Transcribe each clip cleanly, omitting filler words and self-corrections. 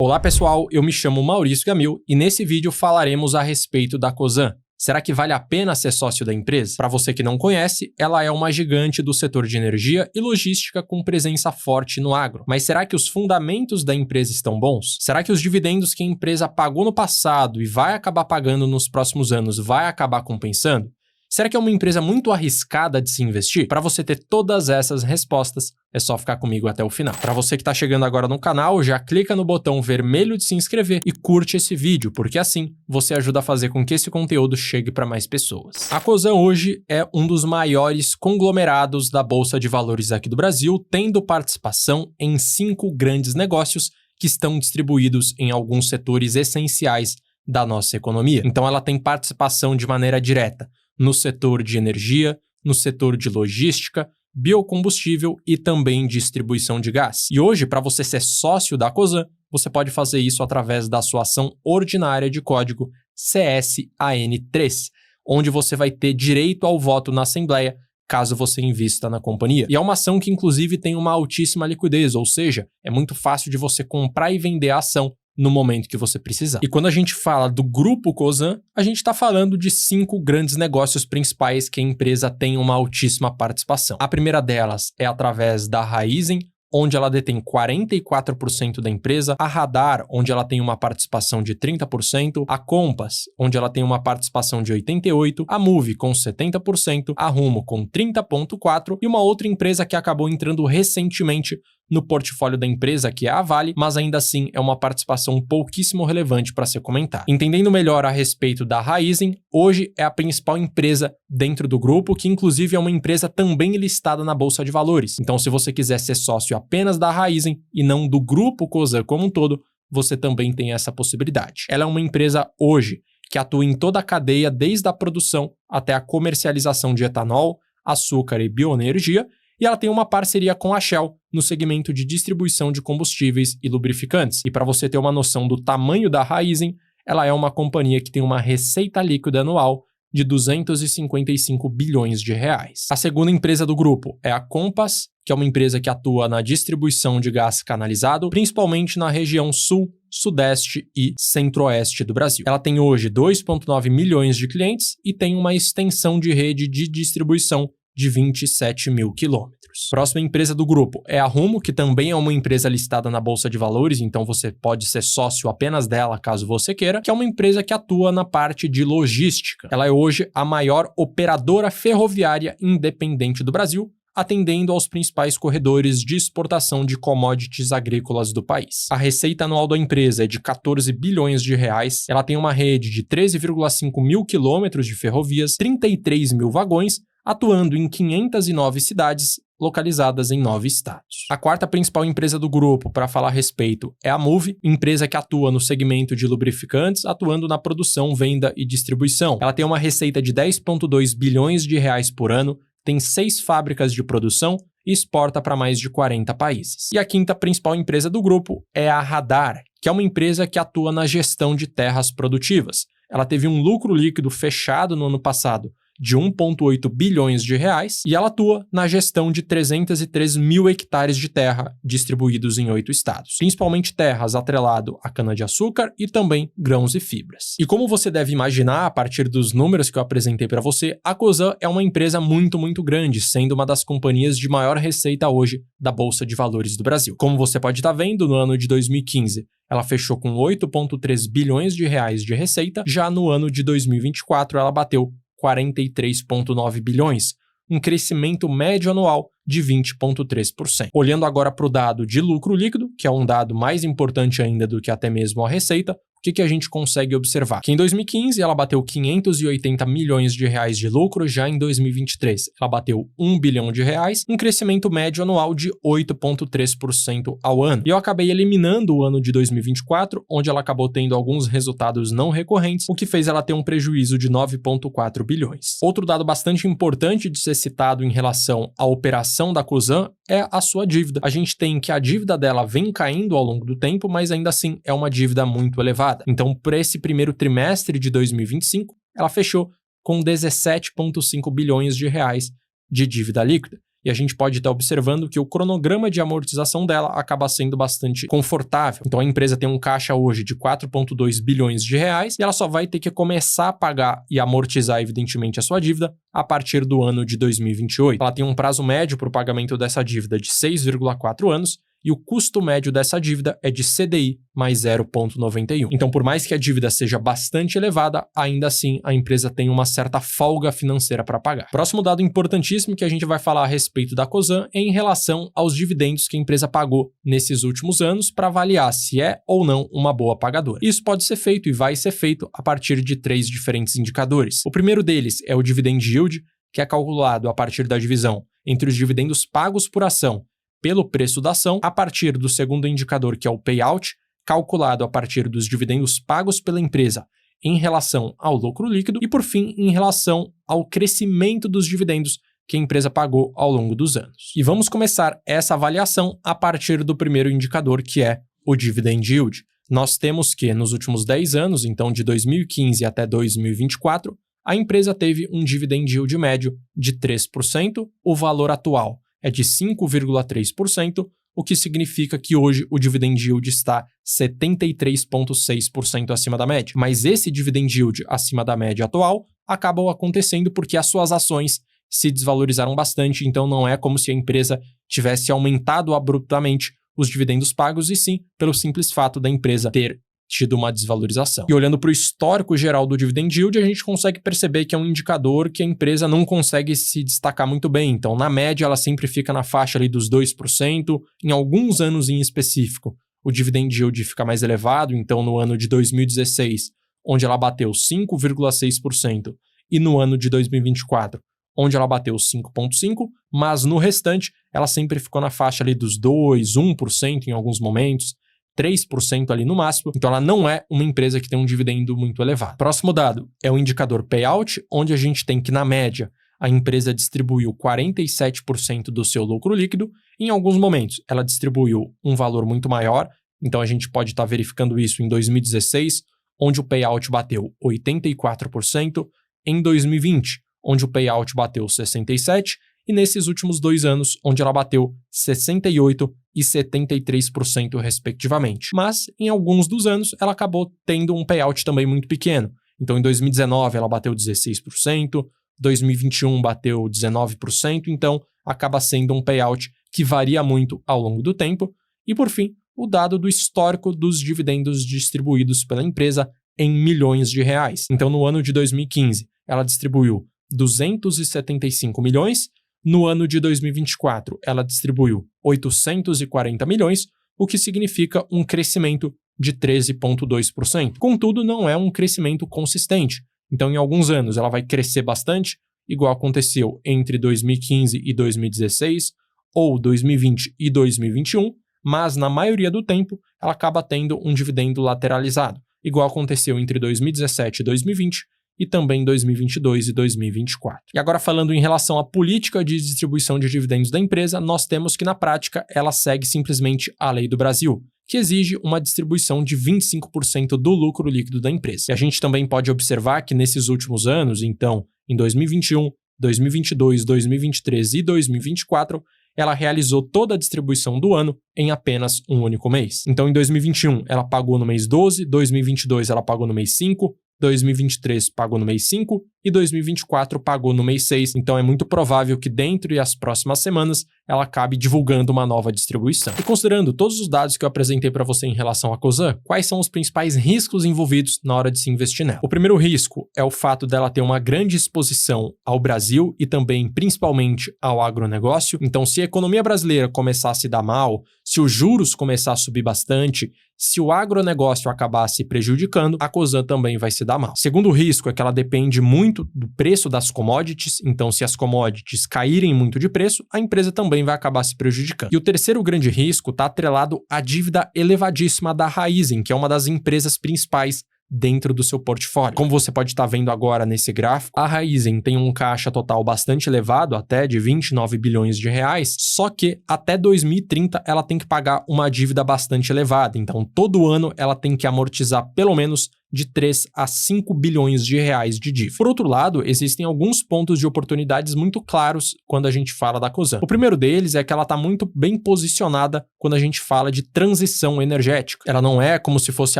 Olá pessoal, eu me chamo Maurício Gamil e nesse vídeo falaremos a respeito da Cosan. Será que vale a pena ser sócio da empresa? Para você que não conhece, ela é uma gigante do setor de energia e logística com presença forte no agro. Mas será que os fundamentos da empresa estão bons? Será que os dividendos que a empresa pagou no passado e vai acabar pagando nos próximos anos vai acabar compensando? Será que é uma empresa muito arriscada de se investir? Para você ter todas essas respostas, é só ficar comigo até o final. Para você que está chegando agora no canal, já clica no botão vermelho de se inscrever e curte esse vídeo, porque assim você ajuda a fazer com que esse conteúdo chegue para mais pessoas. A Cosan hoje é um dos maiores conglomerados da Bolsa de Valores aqui do Brasil, tendo participação em 5 grandes negócios que estão distribuídos em alguns setores essenciais da nossa economia. Então ela tem participação de maneira direta no setor de energia, no setor de logística, biocombustível e também distribuição de gás. E hoje, para você ser sócio da Cosan, você pode fazer isso através da sua ação ordinária de código CSAN3, onde você vai ter direito ao voto na Assembleia caso você invista na companhia. E é uma ação que inclusive tem uma altíssima liquidez, ou seja, é muito fácil de você comprar e vender a ação no momento que você precisar. E quando a gente fala do grupo Cosan, a gente está falando de 5 grandes negócios principais que a empresa tem uma altíssima participação. A primeira delas é através da Raízen, onde ela detém 44% da empresa, a Radar, onde ela tem uma participação de 30%, a Compass, onde ela tem uma participação de 88%, a Moove com 70%, a Rumo com 30,4% e uma outra empresa que acabou entrando recentemente no portfólio da empresa, que é a Vale, mas ainda assim é uma participação pouquíssimo relevante para ser comentada. Entendendo melhor a respeito da Raízen, hoje é a principal empresa dentro do grupo, que inclusive é uma empresa também listada na Bolsa de Valores. Então, se você quiser ser sócio apenas da Raízen e não do grupo Cosan como um todo, você também tem essa possibilidade. Ela é uma empresa hoje que atua em toda a cadeia, desde a produção até a comercialização de etanol, açúcar e bioenergia, e ela tem uma parceria com a Shell no segmento de distribuição de combustíveis e lubrificantes. E para você ter uma noção do tamanho da Raízen, ela é uma companhia que tem uma receita líquida anual de 255 bilhões de reais. A segunda empresa do grupo é a Compass, que é uma empresa que atua na distribuição de gás canalizado, principalmente na região sul, sudeste e centro-oeste do Brasil. Ela tem hoje 2,9 milhões de clientes e tem uma extensão de rede de distribuição de 27 mil quilômetros. Próxima empresa do grupo é a Rumo, que também é uma empresa listada na Bolsa de Valores, então você pode ser sócio apenas dela caso você queira, que é uma empresa que atua na parte de logística. Ela é hoje a maior operadora ferroviária independente do Brasil, atendendo aos principais corredores de exportação de commodities agrícolas do país. A receita anual da empresa é de 14 bilhões de reais, ela tem uma rede de 13,5 mil quilômetros de ferrovias, 33 mil vagões, atuando em 509 cidades localizadas em 9 estados. A quarta principal empresa do grupo para falar a respeito é a Moove, empresa que atua no segmento de lubrificantes, atuando na produção, venda e distribuição. Ela tem uma receita de 10,2 bilhões de reais por ano, tem 6 fábricas de produção e exporta para mais de 40 países. E a quinta principal empresa do grupo é a Radar, que é uma empresa que atua na gestão de terras produtivas. Ela teve um lucro líquido fechado no ano passado de 1,8 bilhões de reais e ela atua na gestão de 303 mil hectares de terra distribuídos em 8 estados, principalmente terras atrelado à cana-de-açúcar e também grãos e fibras. E como você deve imaginar, a partir dos números que eu apresentei para você, a Cosan é uma empresa muito grande, sendo uma das companhias de maior receita hoje da Bolsa de Valores do Brasil. Como você pode estar vendo, no ano de 2015, ela fechou com 8,3 bilhões de reais de receita, já no ano de 2024 ela bateu 43,9 bilhões, um crescimento médio anual de 20,3%. Olhando agora para o dado de lucro líquido, que é um dado mais importante ainda do que até mesmo a receita, o que a gente consegue observar? Que em 2015 ela bateu 580 milhões de reais de lucro, já em 2023 ela bateu 1 bilhão de reais, um crescimento médio anual de 8,3% ao ano. E eu acabei eliminando o ano de 2024, onde ela acabou tendo alguns resultados não recorrentes, o que fez ela ter um prejuízo de 9,4 bilhões. Outro dado bastante importante de ser citado em relação à operação da Cosan é a sua dívida. A gente tem que a dívida dela vem caindo ao longo do tempo, mas ainda assim é uma dívida muito elevada. Então, para esse primeiro trimestre de 2025, ela fechou com 17,5 bilhões de reais de dívida líquida. E e a gente pode estar observando que o cronograma de amortização dela acaba sendo bastante confortável. Então a empresa tem um caixa hoje de 4,2 bilhões de reais e ela só vai ter que começar a pagar e amortizar, evidentemente, a sua dívida a partir do ano de 2028. Ela tem um prazo médio para o pagamento dessa dívida de 6,4 anos e o custo médio dessa dívida é de CDI mais 0,91. Então, por mais que a dívida seja bastante elevada, ainda assim a empresa tem uma certa folga financeira para pagar. Próximo dado importantíssimo que a gente vai falar a respeito da Cosan é em relação aos dividendos que a empresa pagou nesses últimos anos para avaliar se é ou não uma boa pagadora. Isso pode ser feito e vai ser feito a partir de 3 diferentes indicadores. O primeiro deles é o dividend yield, que é calculado a partir da divisão entre os dividendos pagos por ação pelo preço da ação, a partir do segundo indicador, que é o payout, calculado a partir dos dividendos pagos pela empresa em relação ao lucro líquido e, por fim, em relação ao crescimento dos dividendos que a empresa pagou ao longo dos anos. E vamos começar essa avaliação a partir do primeiro indicador, que é o dividend yield. Nós temos que, nos últimos 10 anos, então de 2015 até 2024, a empresa teve um dividend yield médio de 3%, o valor atual é de 5,3%, o que significa que hoje o dividend yield está 73,6% acima da média. Mas esse dividend yield acima da média atual acabou acontecendo porque as suas ações se desvalorizaram bastante, então não é como se a empresa tivesse aumentado abruptamente os dividendos pagos, e sim pelo simples fato da empresa ter tido uma desvalorização. E olhando para o histórico geral do dividend yield, a gente consegue perceber que é um indicador que a empresa não consegue se destacar muito bem. Então, na média, ela sempre fica na faixa ali dos 2%. Em alguns anos em específico, o dividend yield fica mais elevado. Então, no ano de 2016, onde ela bateu 5,6%, e no ano de 2024, onde ela bateu 5,5%, mas no restante, ela sempre ficou na faixa ali dos 2%, 1% em alguns momentos, 3% ali no máximo, então ela não é uma empresa que tem um dividendo muito elevado. Próximo dado é o indicador payout, onde a gente tem que, na média, a empresa distribuiu 47% do seu lucro líquido. Em alguns momentos, ela distribuiu um valor muito maior, então a gente pode estar verificando isso em 2016, onde o payout bateu 84%, em 2020, onde o payout bateu 67%, e nesses últimos 2 anos, onde ela bateu 68% e 73% respectivamente. Mas, em alguns dos anos, ela acabou tendo um payout também muito pequeno. Então, em 2019, ela bateu 16%, 2021 bateu 19%, então acaba sendo um payout que varia muito ao longo do tempo. E, por fim, o dado do histórico dos dividendos distribuídos pela empresa em milhões de reais. Então, no ano de 2015, ela distribuiu 275 milhões, no ano de 2024, ela distribuiu 840 milhões, o que significa um crescimento de 13,2%. Contudo, não é um crescimento consistente. Então, em alguns anos, ela vai crescer bastante, igual aconteceu entre 2015 e 2016, ou 2020 e 2021, mas na maioria do tempo, ela acaba tendo um dividendo lateralizado, igual aconteceu entre 2017 e 2020, e também 2022 e 2024. E agora, falando em relação à política de distribuição de dividendos da empresa, nós temos que, na prática, ela segue simplesmente a lei do Brasil, que exige uma distribuição de 25% do lucro líquido da empresa. E a gente também pode observar que nesses últimos anos, então, em 2021, 2022, 2023 e 2024, ela realizou toda a distribuição do ano em apenas um único mês. Então, em 2021, ela pagou no mês 12, 2022 ela pagou no mês 5, 2023 pagou no mês 5 e 2024 pagou no mês 6. Então é muito provável que dentro das próximas semanas ela acabe divulgando uma nova distribuição. E considerando todos os dados que eu apresentei para você em relação à Cosan, quais são os principais riscos envolvidos na hora de se investir nela? O primeiro risco é o fato dela ter uma grande exposição ao Brasil e também principalmente ao agronegócio. Então, se a economia brasileira começar a se dar mal, se os juros começar a subir bastante, se o agronegócio acabar se prejudicando, a Cosan também vai se dar mal. Segundo risco é que ela depende muito do preço das commodities, então se as commodities caírem muito de preço, a empresa também vai acabar se prejudicando. E o terceiro grande risco está atrelado à dívida elevadíssima da Raízen, que é uma das empresas principais dentro do seu portfólio. Como você pode estar vendo agora nesse gráfico, a Raízen tem um caixa total bastante elevado, até de 29 bilhões de reais, só que até 2030 ela tem que pagar uma dívida bastante elevada. Então, todo ano ela tem que amortizar pelo menos de 3 a 5 bilhões de reais de dívida. Por outro lado, existem alguns pontos de oportunidades muito claros quando a gente fala da Cosan. O primeiro deles é que ela está muito bem posicionada quando a gente fala de transição energética. Ela não é como se fosse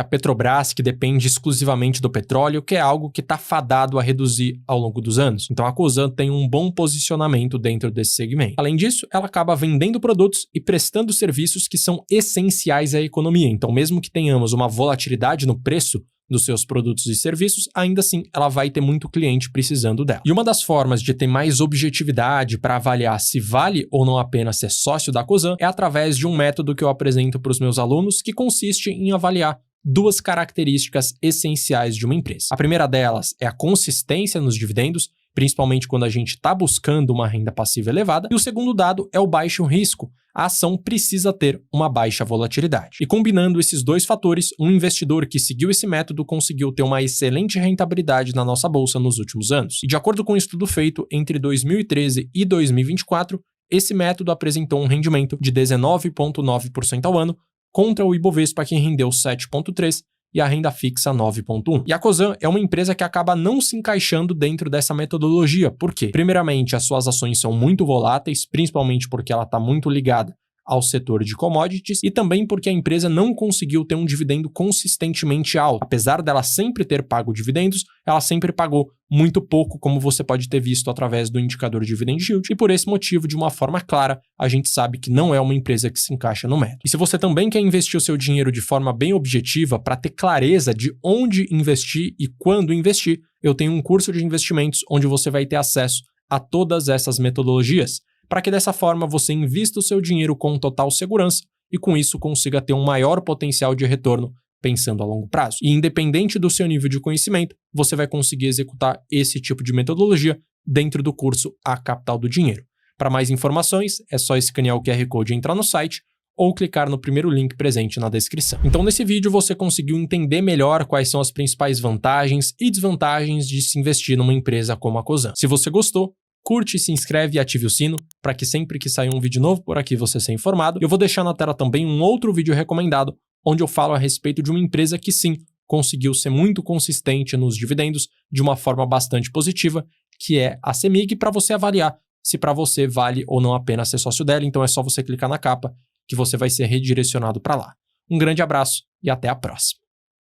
a Petrobras, que depende exclusivamente do petróleo, que é algo que está fadado a reduzir ao longo dos anos. Então a Cosan tem um bom posicionamento dentro desse segmento. Além disso, ela acaba vendendo produtos e prestando serviços que são essenciais à economia. Então, mesmo que tenhamos uma volatilidade no preço dos seus produtos e serviços, ainda assim ela vai ter muito cliente precisando dela. E uma das formas de ter mais objetividade para avaliar se vale ou não a pena ser sócio da Cosan é através de um método que eu apresento para os meus alunos, que consiste em avaliar duas características essenciais de uma empresa. A primeira delas é a consistência nos dividendos, principalmente quando a gente está buscando uma renda passiva elevada, e o segundo dado é o baixo risco. A ação precisa ter uma baixa volatilidade. E combinando esses dois fatores, um investidor que seguiu esse método conseguiu ter uma excelente rentabilidade na nossa bolsa nos últimos anos. E de acordo com um estudo feito entre 2013 e 2024, esse método apresentou um rendimento de 19,9% ao ano, contra o Ibovespa, que rendeu 7,3%, e a renda fixa 9,1%. E a Cosan é uma empresa que acaba não se encaixando dentro dessa metodologia. Por quê? Primeiramente, as suas ações são muito voláteis, principalmente porque ela está muito ligada ao setor de commodities, e também porque a empresa não conseguiu ter um dividendo consistentemente alto. Apesar dela sempre ter pago dividendos, ela sempre pagou muito pouco, como você pode ter visto através do indicador Dividend Yield, e por esse motivo, de uma forma clara, a gente sabe que não é uma empresa que se encaixa no método. E se você também quer investir o seu dinheiro de forma bem objetiva, para ter clareza de onde investir e quando investir, eu tenho um curso de investimentos onde você vai ter acesso a todas essas metodologias, para que dessa forma você invista o seu dinheiro com total segurança e com isso consiga ter um maior potencial de retorno pensando a longo prazo. E independente do seu nível de conhecimento, você vai conseguir executar esse tipo de metodologia dentro do curso A Capital do Dinheiro. Para mais informações, é só escanear o QR Code e entrar no site ou clicar no primeiro link presente na descrição. Então, nesse vídeo você conseguiu entender melhor quais são as principais vantagens e desvantagens de se investir numa empresa como a Cosan. Se você gostou, curte, se inscreve e ative o sino para que sempre que sair um vídeo novo por aqui você seja informado. Eu vou deixar na tela também um outro vídeo recomendado, onde eu falo a respeito de uma empresa que sim, conseguiu ser muito consistente nos dividendos de uma forma bastante positiva, que é a CEMIG, para você avaliar se para você vale ou não a pena ser sócio dela. Então é só você clicar na capa que você vai ser redirecionado para lá. Um grande abraço e até a próxima.